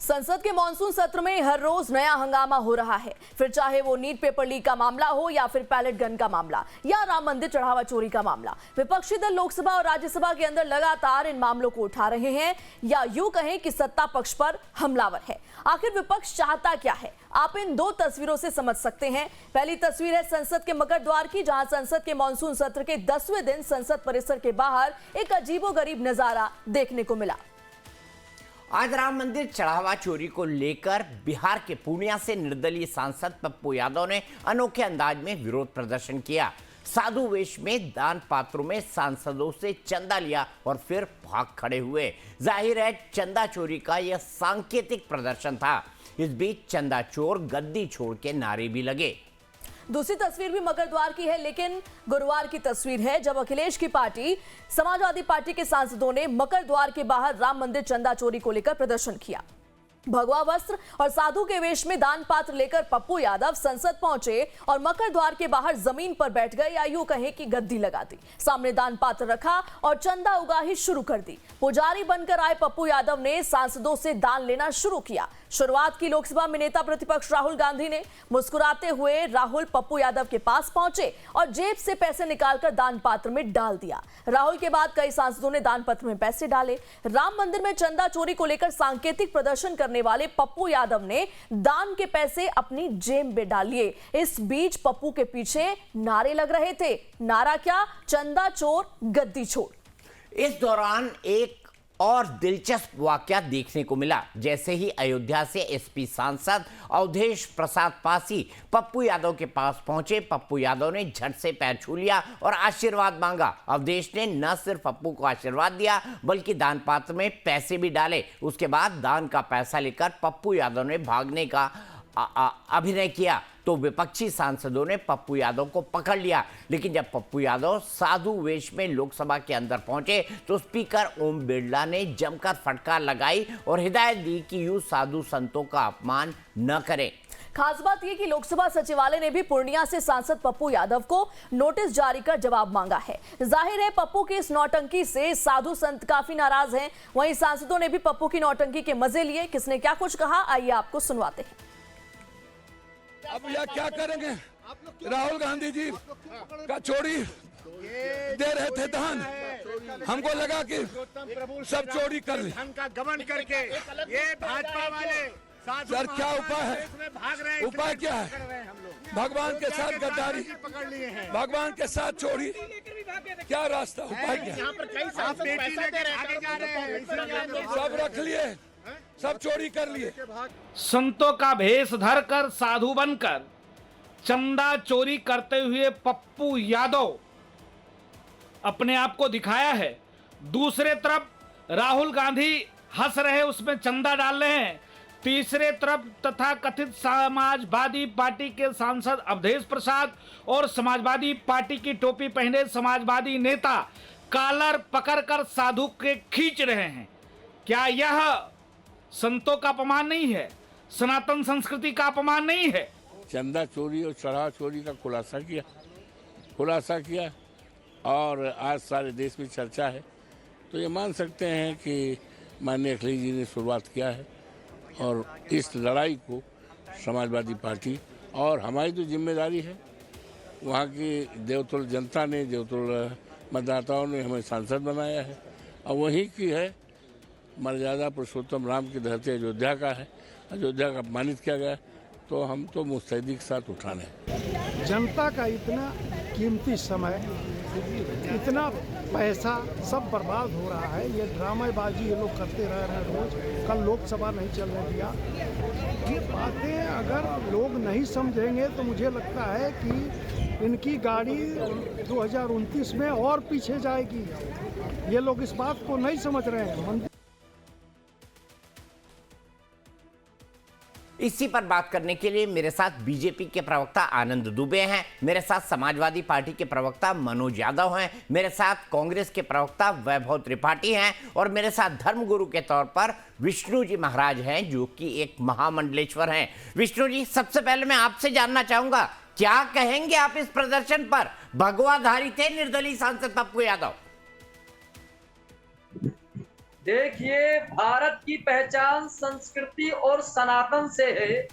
संसद के मॉनसून सत्र में हर रोज नया हंगामा हो रहा है, फिर चाहे वो नीट पेपर लीक का मामला हो या फिर पैलेट गन का मामला या राम मंदिर चढ़ावा चोरी का मामला। विपक्षी दल लोकसभा और राज्यसभा के अंदर लगातार इन मामलों को उठा रहे हैं या यूं कहें कि सत्ता पक्ष पर हमलावर है। आखिर विपक्ष चाहता क्या है, आप इन दो तस्वीरों से समझ सकते हैं। पहली तस्वीर है संसद के मकर द्वार की, जहां संसद के मॉनसून सत्र के 10वें दिन संसद परिसर के बाहर एक अजीबोगरीब नजारा देखने को मिला। आज राम मंदिर चढ़ावा चोरी को लेकर बिहार के पूर्णिया से निर्दलीय सांसद पप्पू यादव ने अनोखे अंदाज में विरोध प्रदर्शन किया। साधु वेश में दान पात्रों में सांसदों से चंदा लिया और फिर भाग खड़े हुए। जाहिर है चंदा चोरी का यह सांकेतिक प्रदर्शन था। इस बीच चंदा चोर गद्दी छोड़ के नारे भी लगे। दूसरी तस्वीर भी मकर द्वार की है, लेकिन गुरुवार की तस्वीर है जब अखिलेश की पार्टी समाजवादी पार्टी के सांसदों ने मकर द्वार के बाहर राम मंदिर चंदा चोरी को लेकर प्रदर्शन किया। भगवा वस्त्र और साधु के वेश में दान पात्र लेकर पप्पू यादव संसद पहुंचे और मकर द्वार के बाहर जमीन पर बैठ गए या यूं कहें कि गद्दी लगा दी। सामने दान पात्र रखा और चंदा उगाही शुरू कर दी। पुजारी बनकर आए पप्पू यादव ने सांसदों से दान लेना शुरू किया। शुरुआत की लोकसभा में नेता प्रतिपक्ष राहुल गांधी ने। मुस्कुराते हुए राहुल पप्पू यादव के पास पहुंचे और जेब से पैसे निकालकर दान पात्र में डाल दिया। राहुल के बाद कई सांसदों ने दान पत्र में पैसे डाले। राम मंदिर में चंदा चोरी को लेकर सांकेतिक प्रदर्शन करने वाले पप्पू यादव ने दान के पैसे अपनी जेब में डाल लिए। इस बीच पप्पू के पीछे नारे लग रहे थे। नारा क्या? चंदा चोर गद्दी छोड़। इस दौरान एक और दिलचस्प वाकया देखने को मिला। जैसे ही अयोध्या से एसपी सांसद अवधेश प्रसाद पासी पप्पू यादव के पास पहुंचे, पप्पू यादव ने झट से पैर छू लिया और आशीर्वाद मांगा। अवधेश ने न सिर्फ पप्पू को आशीर्वाद दिया बल्कि दान पात्र में पैसे भी डाले। उसके बाद दान का पैसा लेकर पप्पू यादव ने भागने का अभिनय किया तो विपक्षी सांसदों ने पप्पू यादव को पकड़ लिया। लेकिन जब पप्पू यादव साधु वेश में लोकसभा के अंदर पहुंचे तो स्पीकर ओम बिरला ने जमकर फटकार लगाई और हिदायत दी कि यूं साधु संतों का अपमान न करें। खास बात यह कि लोकसभा सचिवालय ने भी पूर्णिया से सांसद पप्पू यादव को नोटिस जारी कर जवाब मांगा है। जाहिर है पप्पू की इस नौटंकी से साधु संत काफी नाराज हैं। वहीं सांसदों ने भी पप्पू की नौटंकी के मजे लिए। किसने क्या कुछ कहा, आइए आपको सुनवाते हैं। अब यह क्या करेंगे? राहुल गांधी जी का चोरी दे रहे थे दान, हमको लगा कि सब चोरी कर ले। धन का गमन करके ये भाजपा वाले सर क्या उपाय है? उपाय क्या है? भगवान के साथ गद्दारी, पकड़ लिए हैं, भगवान के साथ चोरी, क्या रास्ता? उपाय क्या? यहाँ पर कई सांसद पैसा दे रहे हैं, सब रख लिए, सब चोरी कर लिए। संतों का भेष धरकर साधु बनकर चंदा चोरी करते हुए पप्पू यादव अपने आप को दिखाया है। दूसरे तरफ राहुल गांधी हंस रहे, उसमें चंदा डाल रहे हैं। तीसरे तरफ तथा कथित समाजवादी पार्टी के सांसद अवधेश प्रसाद और समाजवादी पार्टी की टोपी पहने समाजवादी नेता कॉलर पकड़कर साधु के खींच रहे हैं। क्या यह संतों का अपमान नहीं है? सनातन संस्कृति का अपमान नहीं है? चंदा चोरी और चढ़ावा चोरी का खुलासा किया और आज सारे देश में चर्चा है। तो ये मान सकते हैं कि माननीय अखिलेश जी ने शुरुआत किया है और इस लड़ाई को समाजवादी पार्टी और हमारी जो जिम्मेदारी है, वहाँ की देवतुल्य जनता ने, देवतुल्य मतदाताओं ने हमें सांसद बनाया है और वहीं की है मर्यादा पुरुषोत्तम राम की धरती अयोध्या का है। अयोध्या का अपमानित किया गया, तो हम तो मुस्तैदी के साथ उठाने हैं। जनता का इतना कीमती समय, इतना पैसा सब बर्बाद हो रहा है। ये ड्रामेबाजी ये लोग करते रह रहे हैं रोज। कल लोकसभा नहीं चलने दिया। ये बातें अगर लोग नहीं समझेंगे तो मुझे लगता है कि इनकी गाड़ी 2029 में और पीछे जाएगी। ये लोग इस बात को नहीं समझ रहे हैं। इसी पर बात करने के लिए मेरे साथ बीजेपी के प्रवक्ता आनंद दुबे हैं, मेरे साथ समाजवादी पार्टी के प्रवक्ता मनोज यादव हैं, मेरे साथ कांग्रेस के प्रवक्ता वैभव त्रिपाठी हैं और मेरे साथ धर्मगुरु के तौर पर विष्णु जी महाराज हैं, जो कि एक महामंडलेश्वर हैं। विष्णु जी, सबसे पहले मैं आपसे जानना चाहूंगा, क्या कहेंगे आप इस प्रदर्शन पर? भगवाधारी थे निर्दलीय सांसद पप्पू यादव। देखिए, भारत की पहचान संस्कृति और सनातन से है,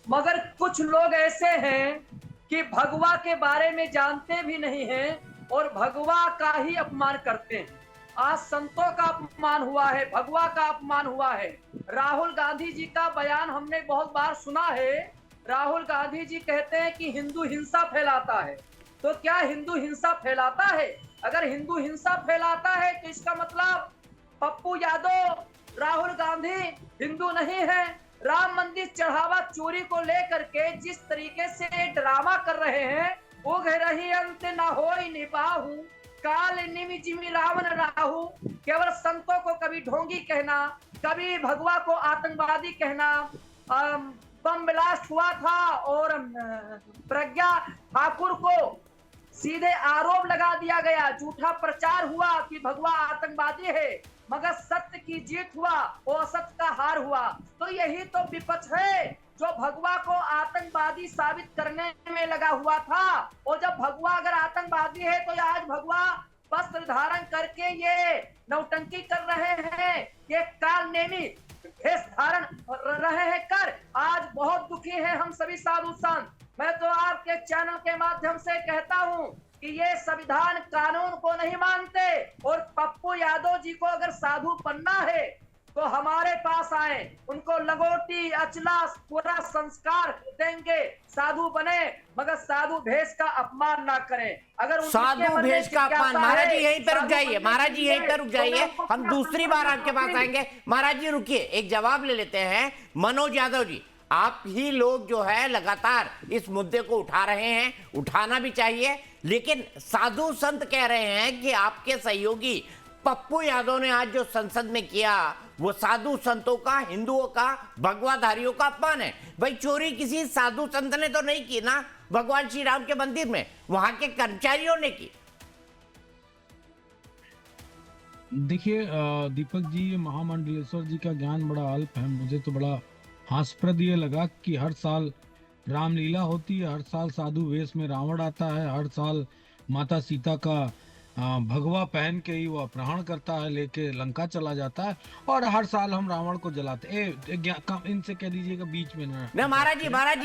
मगर कुछ लोग ऐसे हैं कि भगवा के बारे में जानते भी नहीं हैं और भगवा का ही अपमान करते हैं। आज संतों का अपमान हुआ है, भगवा का अपमान हुआ है। राहुल गांधी जी का बयान हमने बहुत बार सुना है। राहुल गांधी जी कहते हैं कि हिंदू हिंसा फैलाता है। तो क्या हिंदू हिंसा फैलाता है? अगर हिंदू हिंसा फैलाता है तो इसका मतलब पप्पू यादव, राहुल गांधी हिंदू नहीं है। राम मंदिर चढ़ावा चोरी को लेकर के जिस तरीके से ड्रामा कर रहे हैं, वो कह रही अंत ना होई निबाहु काल निमिजिमि रावण राहु। केवल संतों को कभी ढोंगी कहना, कभी भगवा को आतंकवादी कहना। बम ब्लास्ट हुआ था और प्रज्ञा ठाकुर को सीधे आरोप लगा दिया गया, झूठा प्रचार हुआ कि भगवा आतंकवादी है, मगर सत्य की जीत हुआ और असत्य का हार हुआ। तो यही तो विपक्ष है जो भगवा को आतंकवादी साबित करने में लगा हुआ था। और जब भगवा अगर आतंकवादी है तो आज भगवा वस्त्र धारण करके ये नौटंकी कर रहे हैं, ये कालनेमी भेष धारण रहे हैं कर। आज बहुत दुखी हैं हम सभी साधु संत। मैं तो आपके चैनल के माध्यम से कहता हूं कि ये संविधान कानून को नहीं मानते और पप्पू यादव जी को अगर साधु बनना है तो हमारे पास आए, उनको लगोटी अचला पूरा संस्कार देंगे, साधु बने, मगर साधु भेष का अपमान ना करें। अगर साधु भेष का अपमान, महाराज जी यहीं पर रुक जाइए, महाराज जी यहीं पर रुक जाइए, हम दूसरी बार आपके पास आएंगे। महाराज जी रुकिए, एक जवाब ले लेते हैं। मनोज यादव जी, आप ही लोग जो है लगातार इस मुद्दे को उठा रहे हैं, उठाना भी चाहिए, लेकिन साधु संत कह रहे हैं कि आपके सहयोगी पप्पू यादव ने आज जो संसद में किया वो साधु संतों का, हिंदुओं का, भगवाधारियों का अपमान है। भाई चोरी किसी साधु संत ने तो नहीं की ना, भगवान श्री राम के मंदिर में वहां के कर्मचारियों ने की। देखिए दीपक जी, महामंडलेश्वर जी का ज्ञान बड़ा अल्प है। मुझे तो बड़ा हास्यप्रद ये लगा कि हर साल रामलीला होती है, हर साल साधु वेश में रावण आता है, हर साल माता सीता का भगवा पहन के ही वो अपहरण करता है, लेके लंका चला जाता है, और हर साल हम रावण को जलाते। इनसे कह दीजिएगा बीच में ना। महाराज जी, महाराज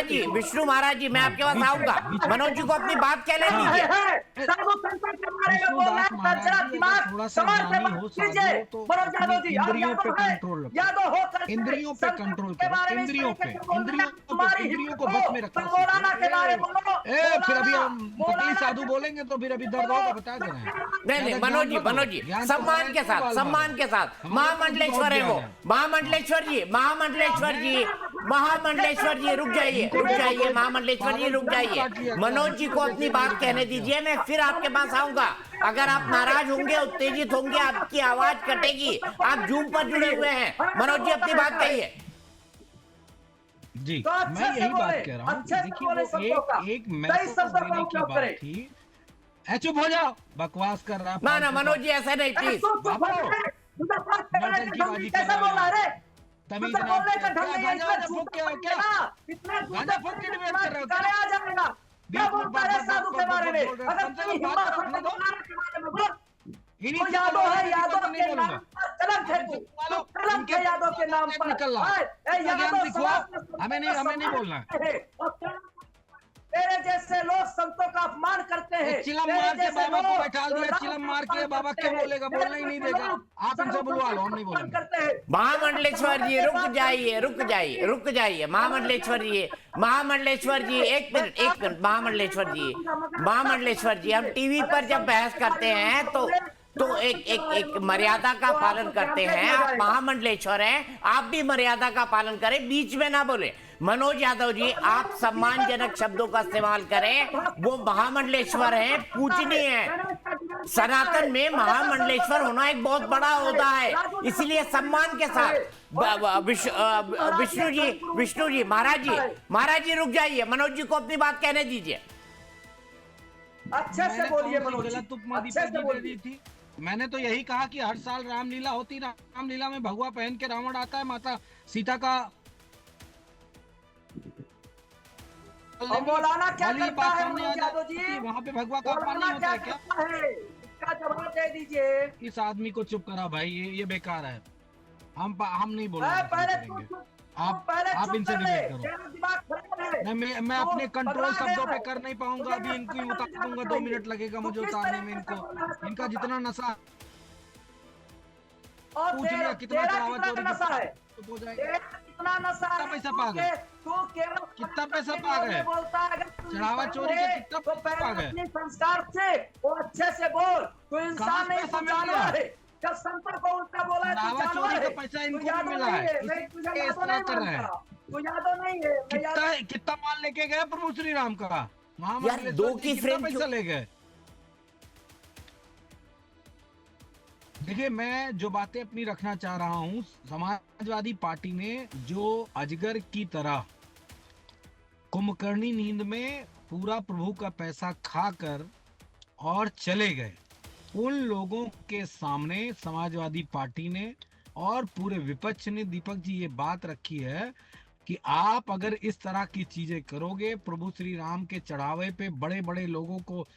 जी, विष्णु महाराज जी, मैं आपके पास आऊंगा। मनोज जी को अपनी बात कहने दीजिए। थोड़ा सा ज्ञानी हो साधु तो इंद्रियों पे कंट्रोल रखो, इंद्रियों पे कंट्रोल करो, इंद्रियों को बस में रखो। फिर अभी हम कई साधु बोलेंगे तो फिर अभी दर्द बता दे रहे हैं। नहीं, मनोज जी, सम्मान के साथ महामंडलेश्वर है वो, महामंडलेश्वर जी रुक जाइए, महामंडलेश्वर जी रुक जाइए। मनोज जी को अपनी बात कहने दीजिए, मैं फिर आपके पास आऊंगा। अगर आप नाराज होंगे, उत्तेजित होंगे, आपकी आवाज कटेगी। आप जूम पर जुड़े हुए हैं। मनोज जी अपनी बात कहिए। जी, मैं यही बात कह रहा हूँ। देखिए वो एक मैसेज देने की बात थी। चुप हो जाओ, बकवास कर रहा। ना मनोज जी ऐसा नहीं, प्लीज। कैसा बोल रहा है? तभी बोलने का ढंग नहीं है। गांजा फूक के डिबेट कर रहे हो। क्या बोलता है साधु के बारे में? अगर यादव है, यादव के नाम कलम फेंको, कलम के यादव के नाम पर निकल रहा। हमें नहीं बोलना। तेरे जैसे लोग संतों का अपमान करते हैं। चिलम मार के बाबा को बैठा दिया, चिलम मार के बाबा क्या बोलेगा? बोलना ही नहीं देगा। आप इनसे बुलवा लो, हम नहीं बोलेंगे। महामंडलेश्वर जी रुक जाइए। महामंडलेश्वर जी एक मिनट। महामंडलेश्वर जी, हम टीवी पर जब बहस करते हैं तो एक मर्यादा का पालन करते हैं। आप महामंडलेश्वर हैं, आप भी मर्यादा का पालन करें, बीच में ना बोले। मनोज यादव जी, आप सम्मानजनक शब्दों का इस्तेमाल करें। वो महामंडलेश्वर हैं, पूजनीय हैं। सनातन में महामंडलेश्वर होना एक बहुत बड़ा ओहदा है, इसलिए सम्मान के साथ। विष्णु जी, महाराज जी रुक जाइए। मनोज जी को अपनी बात कहने दीजिए। अच्छे से बोलिए मनोज जी। मैंने तो यही कहा कि हर साल रामलीला होती, रामलीला में भगवा पहन के रावण आता है, माता सीता का। मौलाना क्या करता है मनोज यादव जी? वहाँ पे भगवा का अपमान नहीं होता है क्या? इसका जवाब दे दीजिए। इस आदमी को चुप करा भाई, ये बेकार है। हम नहीं बोल पहले आप इनसे डिबेट करो। तेरा दिमाग खराब है। मैं अपने कंट्रोल पकड़ा शब्दों गया पे है। कर नहीं पाऊंगा, मुझे अभी इनको मत उतार दूंगा, 2 बताइए। मिनट लगेगा तो मुझे किस उतारने में। तरीके से बोलना है इनका जितना नशा, और पूछ लिया कितना तेरा चढ़ावा कितना चोरी नशा है, तो हो जाएगा। तेरा कितना नशा कितना है। पैसा तू पाग है? तू केवल कितना पैसा के पाग लिए है? बोलता है। अगर तू चढ़ावा इंसान चोरी है, का कितना तो पैसा पहले पाग है? अपने संस्कार से वो अच्छे से बोल। तू कहाँ इंसान से नहीं, पैसा तू मिल जानवर गया? है। जब संतों को उल्टा बोला है, तू चढ़ावा जानवर चोरी है। का पैसा तू इनको भी यादव मिला नहीं है, मैं तुझे इसलिए यादव इस तरह नहीं कर रहे हैं। मानता। तू यादव नहीं है, मैं यादव। कितना माल लेके गए प्रभु श्री राम का? यार, महामंडलेश्वर दो जी की कितना फ्रेम पैसा क्यों? ले गए? देखिए, मैं जो बातें अपनी रखना चाह रहा हूं, समाजवादी पार्टी ने जो अजगर की तरह कुंभकर्णी नींद में पूरा प्रभु का पैसा खाकर और चले गए, उन लोगों के सामने समाजवादी पार्टी ने और पूरे विपक्ष ने, दीपक जी, ये बात रखी है कि आप अगर इस तरह की चीजें करोगे, प्रभु श्री राम के चढ़ावे पे बड़े बड़े लोगों को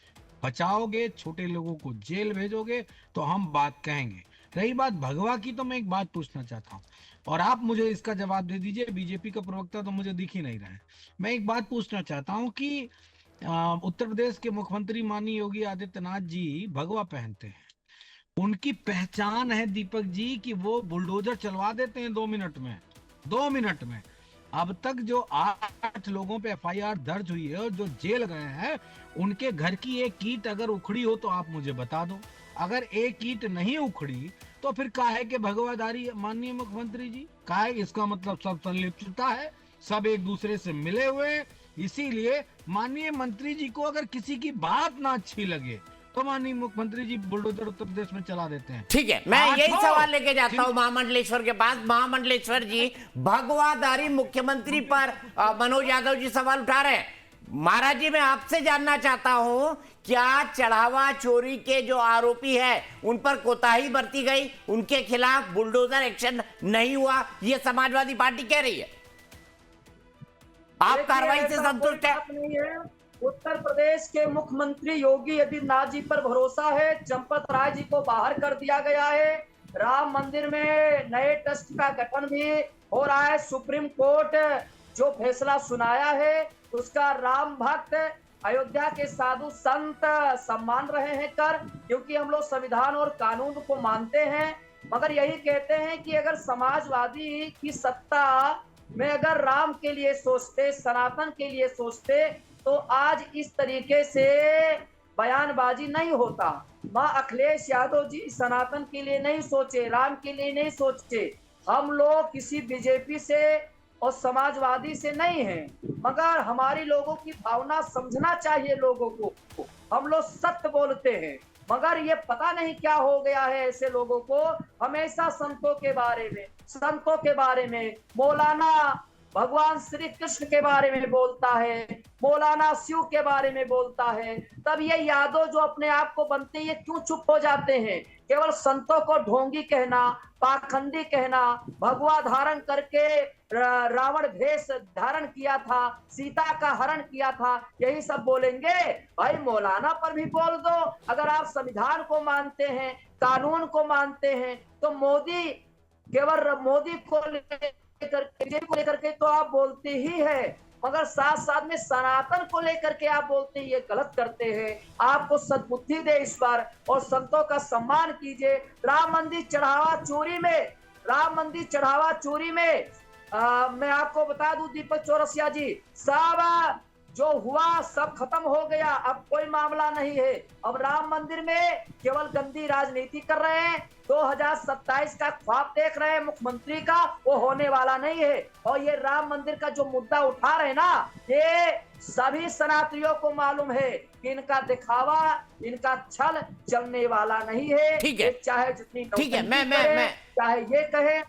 बचाओगे, छोटे लोगों को जेल भेजोगे, तो हम बात कहेंगे। रही बात भगवा की, तो मैं एक बात पूछना चाहता हूँ और आप मुझे इसका जवाब दे दीजिए। बीजेपी का प्रवक्ता तो मुझे दिख ही नहीं रहा है। मैं एक बात पूछना चाहता हूँ कि उत्तर प्रदेश के मुख्यमंत्री माननीय योगी आदित्यनाथ जी भगवा पहनते हैं। उनकी पहचान है दीपक जी कि वो बुलडोजर चलवा देते हैं 2 मिनट में। 2 मिनट में अब तक जो 8 लोगों पे FIR दर्ज हुई है और जो जेल गए हैं, उनके घर की एक ईंट अगर उखड़ी हो तो आप मुझे बता दो। अगर एक ईंट नहीं उखड़ी तो फिर काहे के भगवाधारी माननीय मुख्यमंत्री जी? काहे? इसका मतलब सब संलिप्तता है, सब एक दूसरे से मिले हुए हैं। इसीलिए माननीय मंत्री जी को अगर किसी की बात ना अच्छी लगे तो माननीय मुख्यमंत्री जी बुलडोजर उत्तर प्रदेश में चला देते हैं। ठीक है, मैं यही आठों। सवाल लेके जाता हूं महामंडलेश्वर के पास। महामंडलेश्वर जी, भगवाधारी मुख्यमंत्री पर मनोज यादव जी सवाल उठा रहे हैं। महाराज जी, मैं आपसे जानना चाहता हूं, क्या चढ़ावा चोरी के जो आरोपी है उन पर कोताही बरती गई, उनके खिलाफ बुलडोजर एक्शन नहीं हुआ, ये समाजवादी पार्टी कह रही है। आप कार्रवाई से संतुष्ट है? उत्तर प्रदेश के मुख्यमंत्री योगी आदित्यनाथ जी पर भरोसा है। चंपत राय जी को बाहर कर दिया गया है। राम मंदिर में नए ट्रस्ट का गठन भी हो रहा है। सुप्रीम कोर्ट जो फैसला सुनाया है उसका राम भक्त अयोध्या के साधु संत सम्मान रहे हैं कर, क्योंकि हम लोग संविधान और कानून को मानते हैं। मगर यही कहते हैं कि अगर समाजवादी की सत्ता में अगर राम के लिए सोचते, सनातन के लिए सोचते, तो आज इस तरीके से बयानबाजी नहीं होता। माँ अखिलेश यादव जी सनातन के लिए नहीं सोचे, राम के लिए नहीं सोचे। हम लोग किसी बीजेपी से और समाजवादी से नहीं हैं, मगर हमारी लोगों की भावना समझना चाहिए लोगों को। हम लोग सत्य बोलते हैं, मगर ये पता नहीं क्या हो गया है ऐसे लोगों को। हमेशा संतों के बारे में मौलाना भगवान श्री कृष्ण के बारे में बोलता है, मौलाना शिव के बारे में बोलता है। तब ये यादव जो अपने आप को बनते हैं, ये क्यों चुप हो जाते हैं? केवल संतों को ढोंगी कहना, पाखंडी कहना, भगवा धारण करके रावण भेष धारण किया था, सीता का हरण किया था, यही सब बोलेंगे। भाई मौलाना पर भी बोल दो। अगर आप संविधान को मानते हैं, कानून को मानते हैं, तो केवल मोदी को लेकर के तो आप बोलते ही है, मगर साथ साथ में सनातन को लेकर के आप बोलते हैं, ये गलत करते हैं। आपको सद्बुद्धि दे इस बार और संतों का सम्मान कीजिए। राम मंदिर चढ़ावा चोरी में मैं आपको बता दूं दीपक चौरसिया जी, सब जो हुआ सब खत्म हो गया, अब कोई मामला नहीं है। अब राम मंदिर में केवल गंदी राजनीति कर रहे हैं। 2027 का ख्वाब देख रहे हैं मुख्यमंत्री का, वो होने वाला नहीं है। और ये राम मंदिर का जो मुद्दा उठा रहे हैं ना, ये सभी सनातनियों को मालूम है कि इनका दिखावा, इनका छल चलने वाला नहीं है। ठीक है, चाहे जितनी ठीक है, मैं चाहे ये कहे।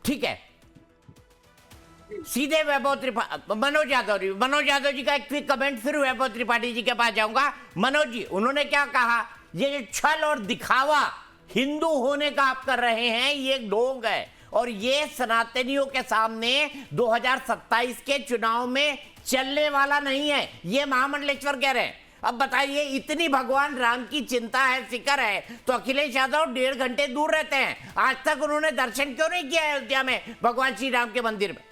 ठीक है, सीधे मनोज यादव जी का एक क्विक कमेंट, फिर वैभव त्रिपाठी जी के पास जाऊंगा। मनोज जी, उन्होंने क्या कहा? ये जो छल और दिखावा हिंदू होने का आप कर रहे हैं, ये एक ढोंग है और ये सनातनियों के सामने 2027 के चुनाव में चलने वाला नहीं है, ये महामंडलेश्वर कह रहे हैं। अब बताइए, इतनी भगवान राम की चिंता है, फिक्र है, तो अखिलेश यादव 1.5 घंटे दूर रहते हैं। आज तक उन्होंने दर्शन क्यों नहीं किया अयोध्या में भगवान श्री राम के मंदिर में?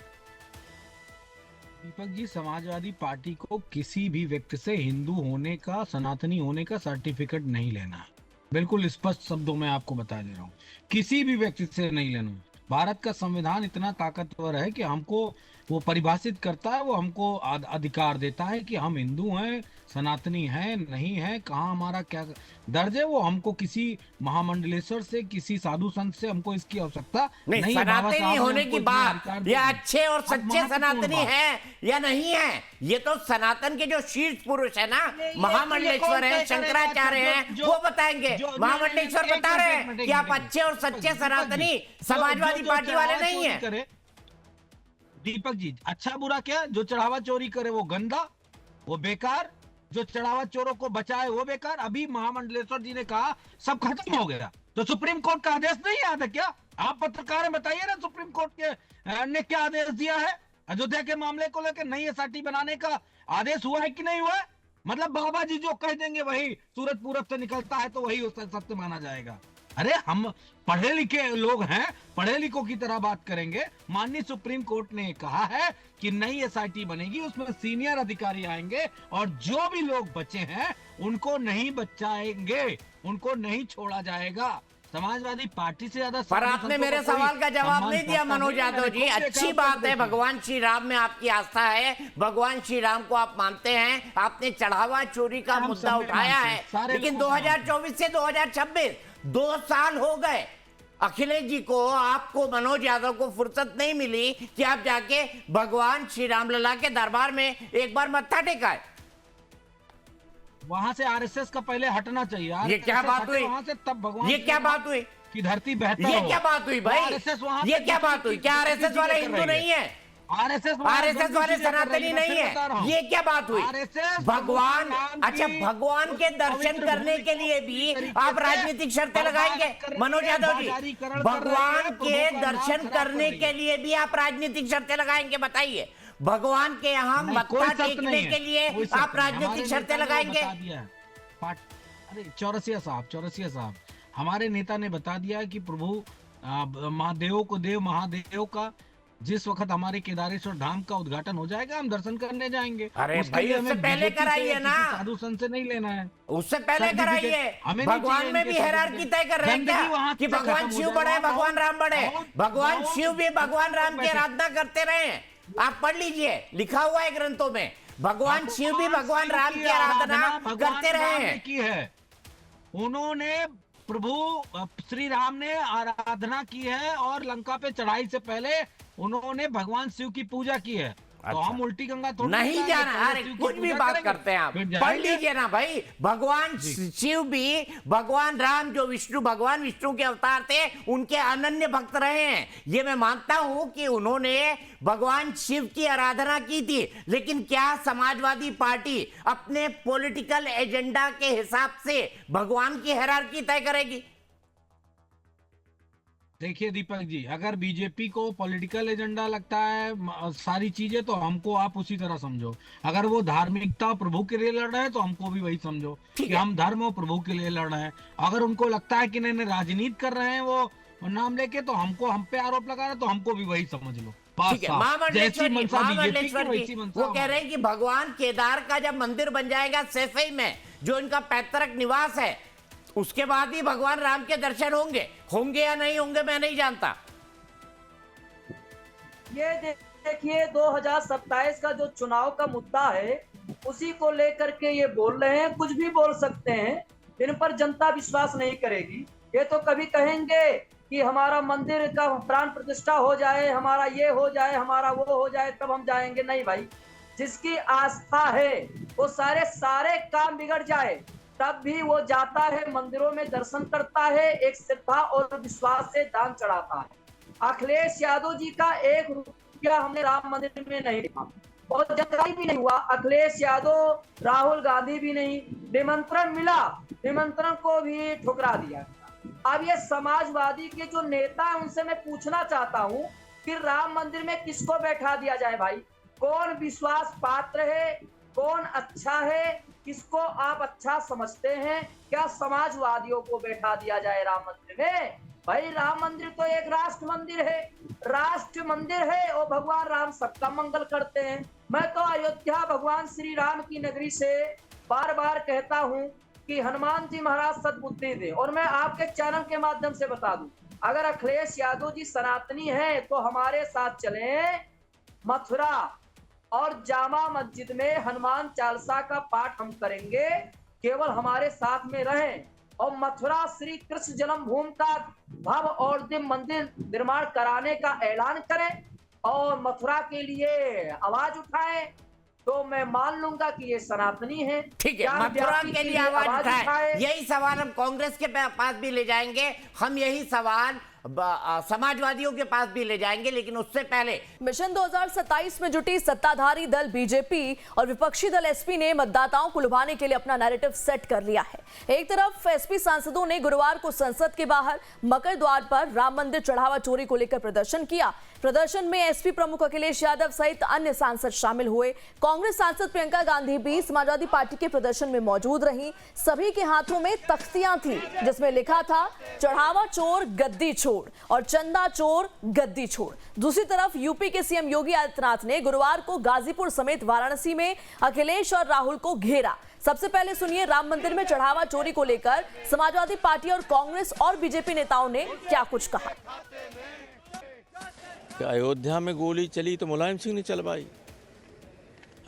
दीपक जी, समाजवादी पार्टी को किसी भी व्यक्ति से हिंदू होने का, सनातनी होने का सर्टिफिकेट नहीं लेना है। बिल्कुल स्पष्ट शब्दों में आपको बता दे रहा हूँ, किसी भी व्यक्ति से नहीं लेना। भारत का संविधान इतना ताकतवर है कि हमको वो परिभाषित करता है, वो हमको अधिकार देता है कि हम हिंदू हैं, सनातनी हैं, नहीं हैं, कहाँ हमारा क्या दर्ज है, वो हमको किसी महामंडलेश्वर से, किसी साधु संत से हमको इसकी आवश्यकता नहीं। है। बाबा सनातनी साहब ने होने हमको की इतना बात, अधिकार ये दिया। अच्छे और अब सच्चे महत्वपूर्ण सनातनी बात। हैं या नहीं है, ये तो सनातन के जो शीर्ष पुरुष है ना, महामंडलेश्वर है, शंकराचार्य हैं, वो बताएंगे। महामंडलेश्वर बता रहे हैं कि आप अच्छे और सच्चे सनातनी समाजवादी पार्टी वाले नहीं है। दीपक जी, अच्छा बुरा क्या, जो चढ़ावा चोरी करे वो गंदा, वो बेकार, जो चढ़ावा चोरों को बचाए वो बेकार। अभी महामंडलेश्वर जी ने कहा सब खत्म हो गया, तो सुप्रीम कोर्ट का आदेश नहीं याद है क्या? आप पत्रकार हैं, बताइए ना, सुप्रीम कोर्ट के ने क्या आदेश दिया है अयोध्या के मामले को लेकर? नई एसआईटी बनाने का आदेश हुआ है कि नहीं हुआ है? मतलब बाबा जी जो कह देंगे वही सूरज पूरब से निकलता है तो वही उसका सत्य माना जाएगा। अरे हम पढ़े लिखे लोग हैं, पढ़े लिखों की तरह बात करेंगे। माननीय सुप्रीम कोर्ट ने कहा है कि नई एसआईटी बनेगी, उसमें सीनियर अधिकारी आएंगे और जो भी लोग बचे हैं उनको नहीं बचाएंगे, उनको नहीं छोड़ा जाएगा। समाजवादी पार्टी से ज्यादा। पर आपने मेरे सवाल का जवाब नहीं दिया मनोज यादव जी। अच्छी बात है, भगवान श्री राम में आपकी आस्था है, भगवान श्री राम को आप मानते हैं, आपने चढ़ावा चोरी का मुद्दा उठाया है, लेकिन 2024 से 2026 2 साल हो गए। अखिलेश जी को, आपको, मनोज यादव को फुर्सत नहीं मिली कि आप जाके भगवान श्री राम लला के दरबार में एक बार मत्था टेकाए। वहां से आरएसएस का पहले हटना चाहिए। ये क्या बात हुई? वहां से तब भगवान, ये क्या बात हुई कि धरती बेहतर ये हो। क्या बात हुई भाई? ये क्या बात हुई? क्या आरएसएस वाले हिंदू नहीं है? आरएसएस वाले सनातनी नहीं है? ये क्या बात हुई? भगवान, अच्छा, भगवान के दर्शन करने के लिए भी आप राजनीतिक शर्तें लगाएंगे मनोज यादव जी? भगवान के दर्शन करने के लिए भी आप राजनीतिक शर्तें लगाएंगे? बताइए, भगवान के यहाँ मत्था टेकने के लिए आप राजनीतिक शर्तें लगाएंगे? अरे चौरसिया साहब, हमारे नेता ने बता दिया कि प्रभु महादेव को देव, महादेव का जिस वक्त हमारे केदारेश्वर धाम का उद्घाटन हो जाएगा हम दर्शन करने जाएंगे। अरे भाई, उससे पहले कराइए ना, साधु संत से नहीं लेना है, उससे पहले कराइए। भगवान में भी हायरार्की तय कर रहे हैं क्या कि भगवान शिव बड़े, भगवान राम बड़े? भगवान शिव भी भगवान राम की आराधना करते रहे। आप पढ़ लीजिए, लिखा हुआ है ग्रंथों में, भगवान शिव भी भगवान राम की आराधना करते रहे हैं। उन्होंने, प्रभु श्री राम ने आराधना की है और लंका पे चढ़ाई से पहले उन्होंने भगवान शिव की पूजा की है। तो हम उल्टी गंगा थोड़ी नहीं जाना। अरे कुछ भी बात करते हैं आप, पढ़ लीजिए ना भाई। भगवान शिव भी भगवान राम, जो विष्णु, भगवान विष्णु के अवतार थे, उनके अनन्य भक्त रहे हैं। ये मैं मानता हूं कि उन्होंने भगवान शिव की आराधना की थी, लेकिन क्या समाजवादी पार्टी अपने पॉलिटिकल एजेंडा के हिसाब से भगवान की हायरार्की तय करेगी? देखिए दीपक जी, अगर बीजेपी को पॉलिटिकल एजेंडा लगता है सारी चीजें, तो हमको आप उसी तरह समझो। अगर वो धार्मिकता प्रभु के लिए लड़ रहे हैं तो हमको भी वही समझो कि हम धर्म और प्रभु के लिए लड़ रहे हैं। अगर उनको लगता है कि नहीं राजनीति कर रहे हैं वो नाम लेके, तो हमको हम पे आरोप लगा रहे हैं, तो हमको भी वही समझ लो। महामंडलेश्वर वो कह रहे हैं कि भगवान केदार का जब मंदिर बन जाएगा सैफई में, जो इनका पैतृक निवास है, उसके बाद ही भगवान राम के दर्शन होंगे या नहीं होंगे मैं नहीं जानता। ये देखिए, 2027 का जो चुनाव का मुद्दा है उसी को लेकर के ये बोल रहे हैं। कुछ भी बोल सकते हैं, इन पर जनता विश्वास नहीं करेगी। ये तो कभी कहेंगे कि हमारा मंदिर का प्राण प्रतिष्ठा हो जाए, हमारा ये हो जाए, हमारा वो हो जाए, तब हम जाएंगे। नहीं भाई, जिसकी आस्था है वो सारे काम बिगड़ जाए तब भी वो जाता है, मंदिरों में दर्शन करता है, एक श्रद्धा और विश्वास से दान चढ़ाता है। अखिलेश यादव जी का 1 रुपया हमने राम मंदिर में नहीं देखा और जनता भी नहीं हुआ। अखिलेश यादव, राहुल गांधी भी नहीं, निमंत्रण मिला, निमंत्रण को भी ठुकरा दिया। अब ये समाजवादी के जो नेता है उनसे मैं पूछना चाहता हूँ कि राम मंदिर में किसको बैठा दिया जाए भाई? कौन विश्वास पात्र है, कौन अच्छा है, किसको आप अच्छा समझते हैं? क्या समाजवादियों को बैठा दिया जाए राम मंदिर में? भाई राम मंदिर तो एक राष्ट्र मंदिर है, राष्ट्र मंदिर है और भगवान राम सबका मंगल करते हैं। मैं तो अयोध्या भगवान श्री राम की नगरी से बार बार कहता हूं कि हनुमान जी महाराज सद्बुद्धि दे। और मैं आपके चैनल के माध्यम से बता दूं, अगर अखिलेश यादव जी सनातनी हैं तो हमारे साथ चलें, मथुरा और जामा मस्जिद में हनुमान चालीसा का पाठ हम करेंगे, केवल हमारे साथ में रहें और मथुरा श्री कृष्ण जन्मभूमि का भव्य और दिव्य मंदिर निर्माण कराने का ऐलान करें और मथुरा के लिए आवाज उठाएं, तो मैं मान लूंगा कि ये सनातनी है। ठीक है, मथुरा के लिए आवाज उठाए। यही सवाल हम कांग्रेस के पास भी ले जाएंगे, हम यही सवाल समाजवादियों के पास भी ले जाएंगे, लेकिन उससे पहले मिशन 2027 में जुटी सत्ताधारी दल बीजेपी और विपक्षी दल एसपी ने मतदाताओं को लुभाने के लिए अपना नैरेटिव सेट कर लिया है। एक तरफ एसपी सांसदों ने गुरुवार को संसद के बाहर मकर द्वार पर राम मंदिर चढ़ावा चोरी को लेकर प्रदर्शन किया। प्रदर्शन में एसपी प्रमुख अखिलेश यादव सहित अन्य सांसद शामिल हुए। कांग्रेस सांसद प्रियंका गांधी भी समाजवादी पार्टी के प्रदर्शन में मौजूद रहीं। सभी के हाथों में तख्तियां थी जिसमें लिखा था चढ़ावा चोर गद्दी छोड़ और चंदा चोर गद्दी छोड़। दूसरी तरफ यूपी के सीएम योगी आदित्यनाथ ने गुरुवार को गाजीपुर समेत वाराणसी में अखिलेश और राहुल को घेरा। सबसे पहले सुनिए राम मंदिर में चढ़ावा चोरी को लेकर समाजवादी पार्टी और कांग्रेस और बीजेपी नेताओं ने क्या कुछ कहा। अयोध्या में गोली चली तो मुलायम सिंह ने चलवाई,